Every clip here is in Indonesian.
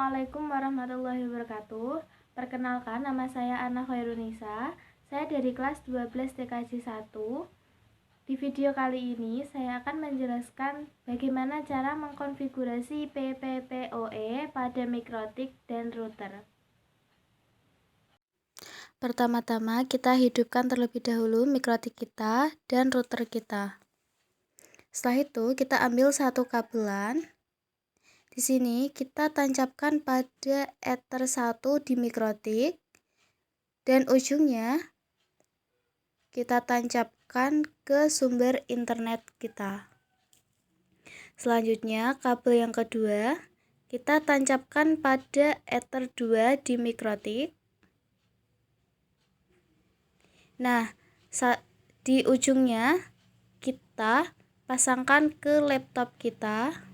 Assalamualaikum warahmatullahi wabarakatuh. Perkenalkan, nama saya Ana Khairunisa. Saya dari kelas 12 TKJ 1. Di video kali ini saya akan menjelaskan bagaimana cara mengkonfigurasi PPPoE pada mikrotik dan router. Pertama-tama kita hidupkan terlebih dahulu mikrotik kita dan router kita. Setelah itu kita ambil satu kabelan. Di sini kita tancapkan pada Ether 1 di mikrotik dan ujungnya kita tancapkan ke sumber internet kita. Selanjutnya kabel yang kedua kita tancapkan pada Ether 2 di mikrotik. Nah, di ujungnya kita pasangkan ke laptop kita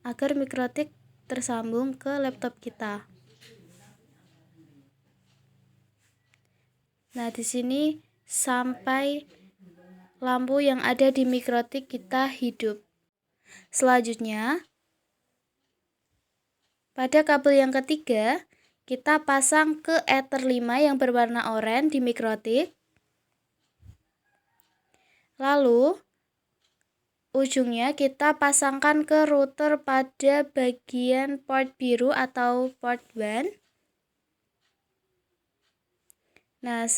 agar mikrotik tersambung ke laptop kita. Nah, di sini sampai lampu yang ada di mikrotik kita hidup. Selanjutnya, pada kabel yang ketiga, kita pasang ke Ether 5 yang berwarna oranye di mikrotik. Lalu, ujungnya kita pasangkan ke router pada bagian port biru atau port 1. Nah,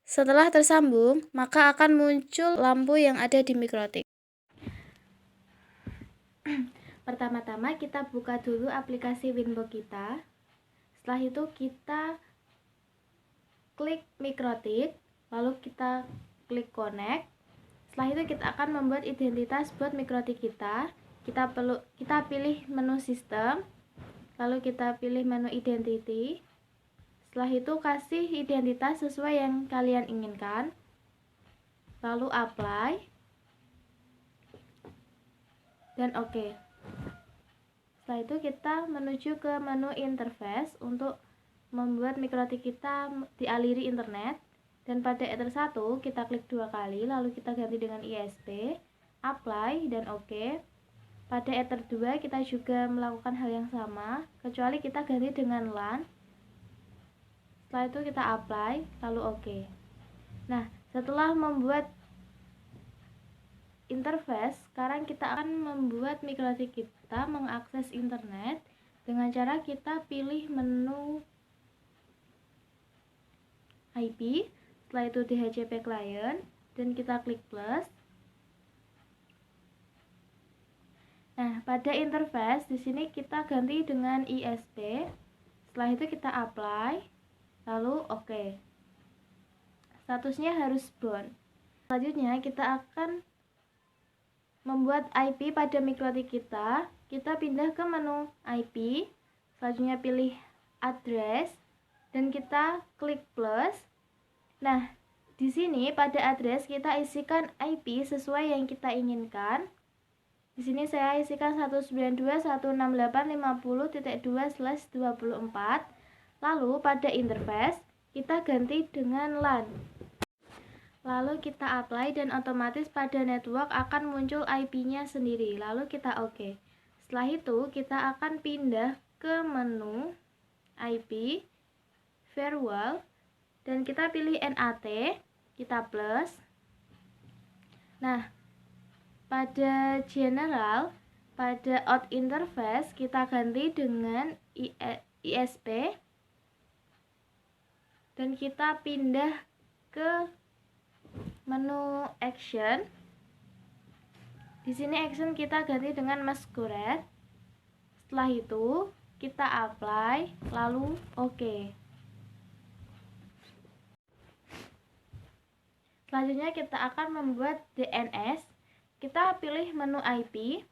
setelah tersambung, maka akan muncul lampu yang ada di mikrotik. Pertama-tama kita buka dulu aplikasi Winbox kita. Setelah itu kita klik mikrotik, lalu kita klik connect. Setelah itu kita akan membuat identitas buat mikrotik kita. Kita pilih menu sistem, lalu kita pilih menu identity. Setelah itu kasih identitas sesuai yang kalian inginkan. Lalu apply dan oke. Setelah itu kita menuju ke menu interface untuk membuat mikrotik kita dialiri internet. Dan pada Ether 1 kita klik 2 kali, lalu kita ganti dengan ISP, apply dan oke. Pada Ether 2 kita juga melakukan hal yang sama, kecuali kita ganti dengan LAN. Setelah itu kita apply, lalu oke. Nah, setelah membuat interface, sekarang kita akan membuat mikrotik kita mengakses internet dengan cara kita pilih menu IP. Setelah itu DHCP client dan kita klik plus. Nah, pada interface di sini kita ganti dengan ISP. Setelah itu kita apply, lalu oke. Statusnya harus bound. Selanjutnya kita akan membuat IP pada mikrotik kita. Kita pindah ke menu IP. Selanjutnya pilih address dan kita klik plus. Nah, di sini pada address kita isikan IP sesuai yang kita inginkan. Di sini saya isikan 192.168.50.2/24. Lalu pada interface kita ganti dengan LAN. Lalu kita apply dan otomatis pada network akan muncul IP-nya sendiri. Lalu kita oke. Setelah itu kita akan pindah ke menu IP firewall. Dan kita pilih NAT, kita plus. Nah, pada general, pada out interface kita ganti dengan ISP. Dan kita pindah ke menu action. Di sini action kita ganti dengan masquerade. Setelah itu, kita apply, lalu oke. Selanjutnya kita akan membuat DNS. Kita pilih menu IP,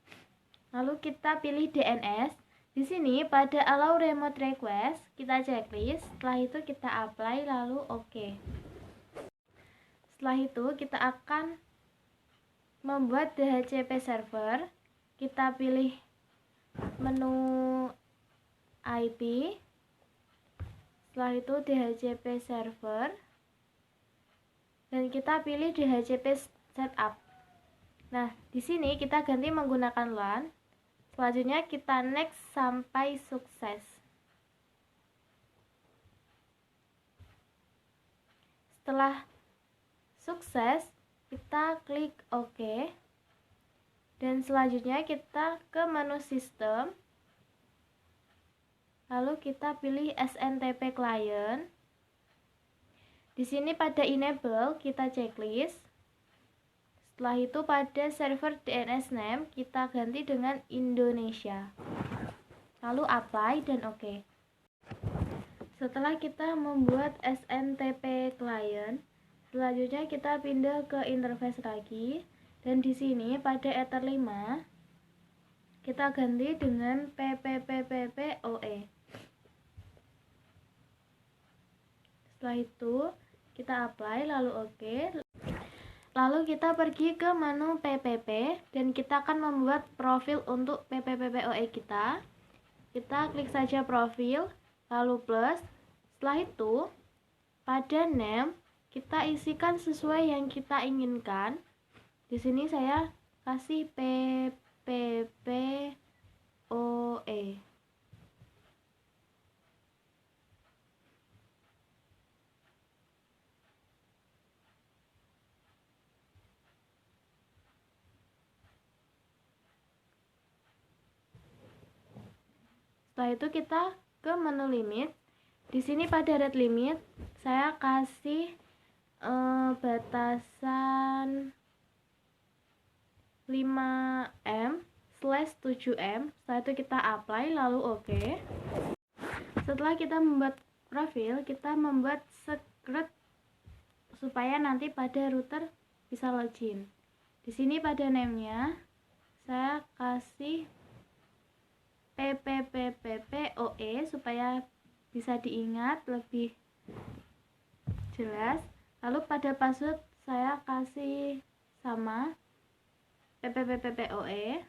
lalu kita pilih DNS. Di sini pada allow remote request kita checklist. Setelah itu kita apply lalu oke. Setelah itu kita akan membuat DHCP server. Kita pilih menu IP. Setelah itu DHCP server. Dan kita pilih DHCP setup. Nah, di sini kita ganti menggunakan LAN. Selanjutnya kita next sampai sukses. Setelah sukses, kita klik OK. Dan selanjutnya kita ke menu sistem. Lalu kita pilih SNTP client. Di sini pada enable kita checklist. Setelah itu pada server DNS name kita ganti dengan Indonesia. Lalu apply dan OK. Setelah kita membuat SNTP client, selanjutnya kita pindah ke interface lagi, dan di sini pada Ether 5 kita ganti dengan PPPPPOE. Setelah itu kita apply lalu OK. Lalu kita pergi ke menu PPP dan kita akan membuat profil untuk PPPPOE kita. Kita klik saja profil, lalu plus. Setelah itu, pada name kita isikan sesuai yang kita inginkan. Di sini saya kasih PPPOE. Setelah itu kita ke menu limit. Di sini pada red limit saya kasih batasan 5M/7M. Setelah itu kita apply lalu OK. Setelah kita membuat profil, kita membuat script supaya nanti pada router bisa login. Di sini pada name-nya saya kasih PPPPPOE supaya bisa diingat lebih jelas. Lalu pada password saya kasih sama PPPPPOE.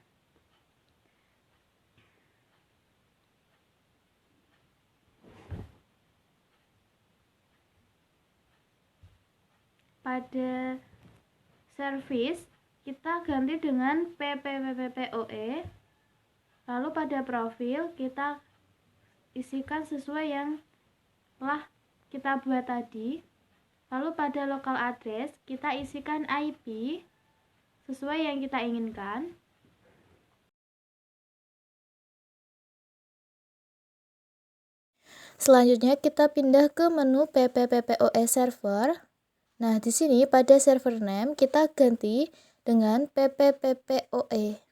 Pada service kita ganti dengan PPPPPOE. Lalu pada profil kita isikan sesuai yang telah kita buat tadi. Lalu pada local address kita isikan IP sesuai yang kita inginkan. Selanjutnya kita pindah ke menu PPPPOE server. Nah, di sini pada server name kita ganti dengan PPPPOE.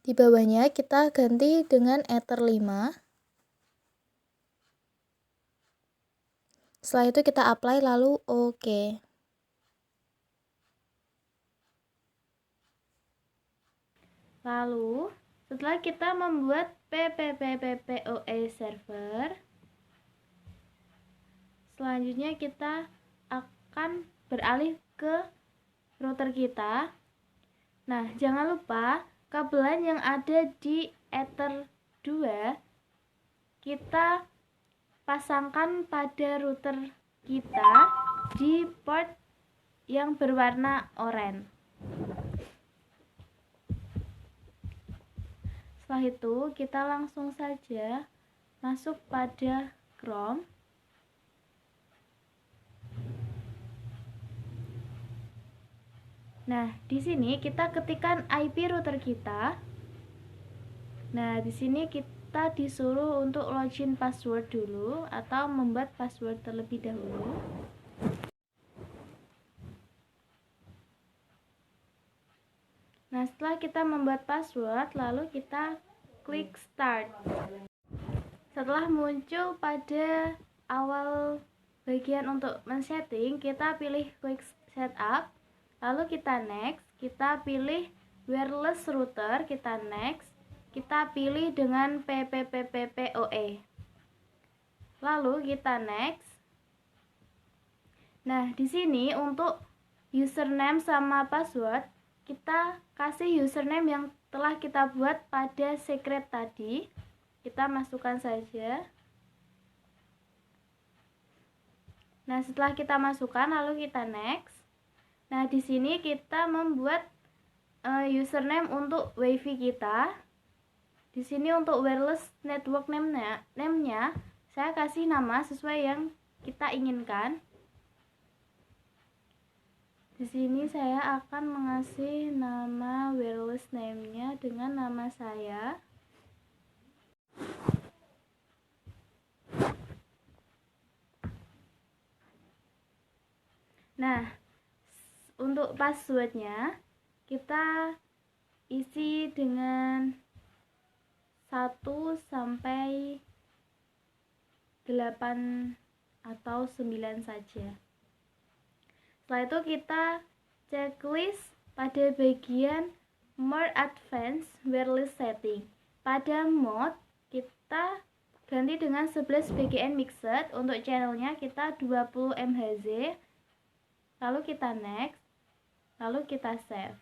Di bawahnya kita ganti dengan Ether 5. Setelah itu kita apply lalu OK. Lalu setelah kita membuat PPPPPOE server, selanjutnya kita akan beralih ke router kita. Nah, jangan lupa kabelan yang ada di Ether 2 kita pasangkan pada router kita di port yang berwarna oranye. Setelah itu kita langsung saja masuk pada Chrome. Nah, di sini kita ketikkan IP router kita. Nah, di sini kita disuruh untuk login password dulu atau membuat password terlebih dahulu. Nah, setelah kita membuat password, lalu kita klik start. Setelah muncul pada awal bagian untuk men-setting, kita pilih quick setup. Lalu kita next, kita pilih wireless router, kita next, kita pilih dengan PPPPPOE. Lalu kita next. Nah, di sini untuk username sama password, kita kasih username yang telah kita buat pada secret tadi. Kita masukkan saja. Nah, setelah kita masukkan, lalu kita next. Nah, di sini kita membuat username untuk WiFi kita. Di sini untuk wireless network name-nya saya kasih nama sesuai yang kita inginkan. Di sini saya akan mengasih nama wireless name-nya dengan nama saya. Nah, untuk passwordnya kita isi dengan 1 sampai 8 atau 9 saja. Setelah itu kita checklist pada bagian More Advanced Wireless Setting. Pada mode kita ganti dengan 11 BGN Mixed. Untuk channelnya kita 20 MHz. Lalu kita next, lalu kita save.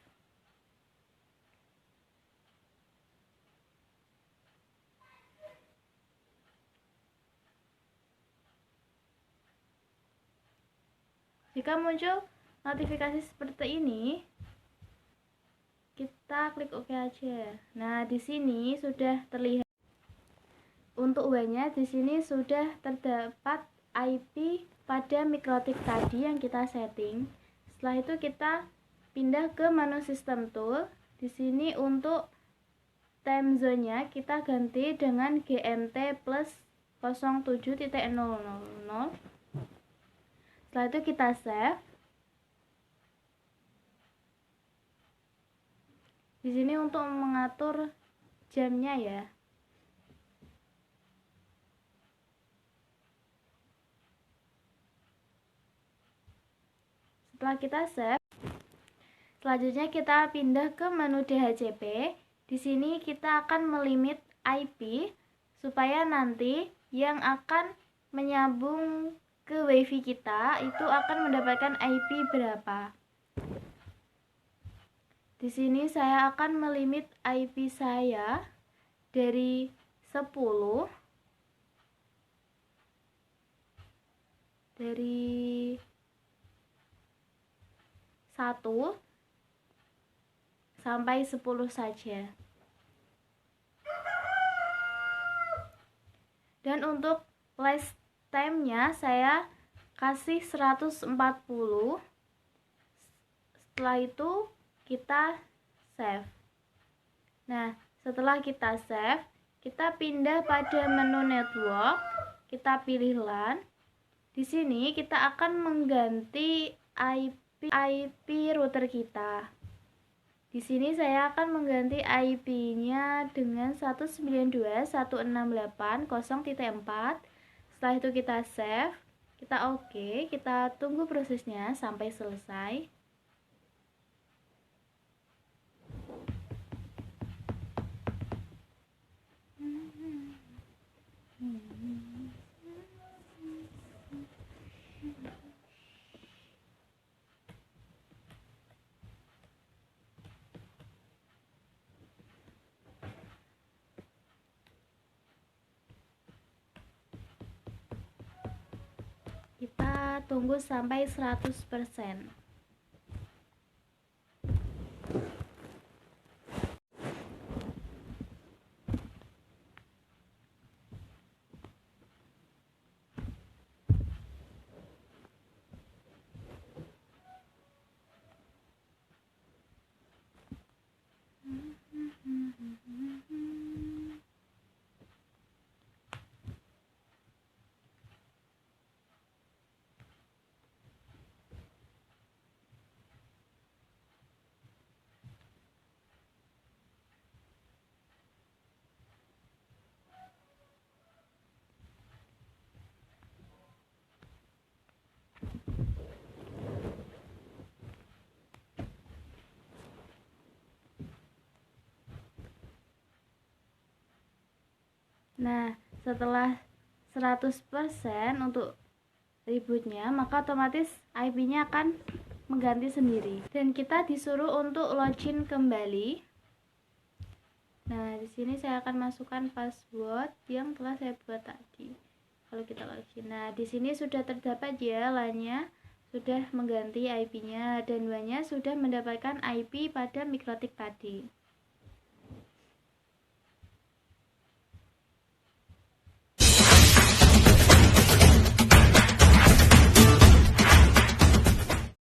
Jika muncul notifikasi seperti ini, kita klik OK aja. Nah, di sini sudah terlihat untuk WAN-nya. Di sini sudah terdapat IP pada MikroTik tadi yang kita setting. Setelah itu kita pindah ke menu System Tool. Di sini untuk time zone-nya kita ganti dengan GMT plus 07.000. Setelah itu kita save. Di sini untuk mengatur jamnya ya. Setelah kita save, selanjutnya kita pindah ke menu DHCP. Di sini kita akan melimit IP supaya nanti yang akan menyambung ke WiFi kita itu akan mendapatkan IP berapa. Di sini saya akan melimit IP saya dari 10 dari 1 sampai 10 saja. Dan untuk last time-nya saya kasih 140. Setelah itu kita save. Nah, setelah kita save, kita pindah pada menu network, kita pilih LAN. Di sini kita akan mengganti IP router kita. Di sini saya akan mengganti IP-nya dengan 192.168.0.4. Setelah itu kita save, kita OK, kita tunggu prosesnya sampai selesai. Kita tunggu sampai 100%. Nah, setelah 100% untuk rebootnya, maka otomatis IP-nya akan mengganti sendiri. Dan kita disuruh untuk login kembali. Nah, di sini saya akan masukkan password yang telah saya buat tadi. Kalau kita login. Nah, di sini sudah terdapat ya LAN-nya. sudah mengganti IP-nya dan mbaknya sudah mendapatkan IP pada Mikrotik tadi.